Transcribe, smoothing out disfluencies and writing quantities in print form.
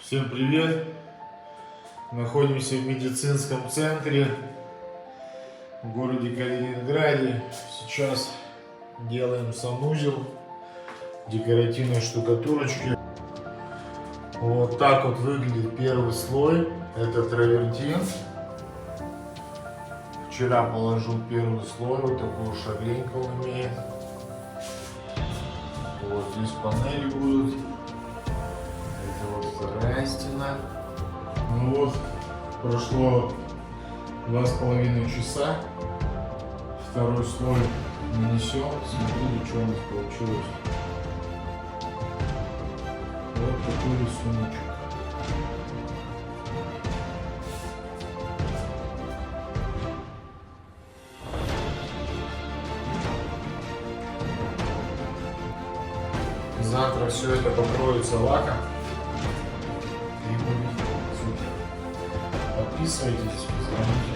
Всем привет! Находимся в медицинском центре в городе Калининграде. Сейчас делаем санузел декоративной штукатурочки. Вот так вот выглядит первый слой. Это травертин. Вчера положил первый слой, вот такую шагленьку он имеет. Вот здесь панели будут. Это вот вторая стена. Ну вот, прошло 2,5 часа. Второй слой нанесен. Смотрите, что у нас получилось. Вот такой рисуночек. Завтра все это покроется лаком. И будет супер. Подписывайтесь, звоните.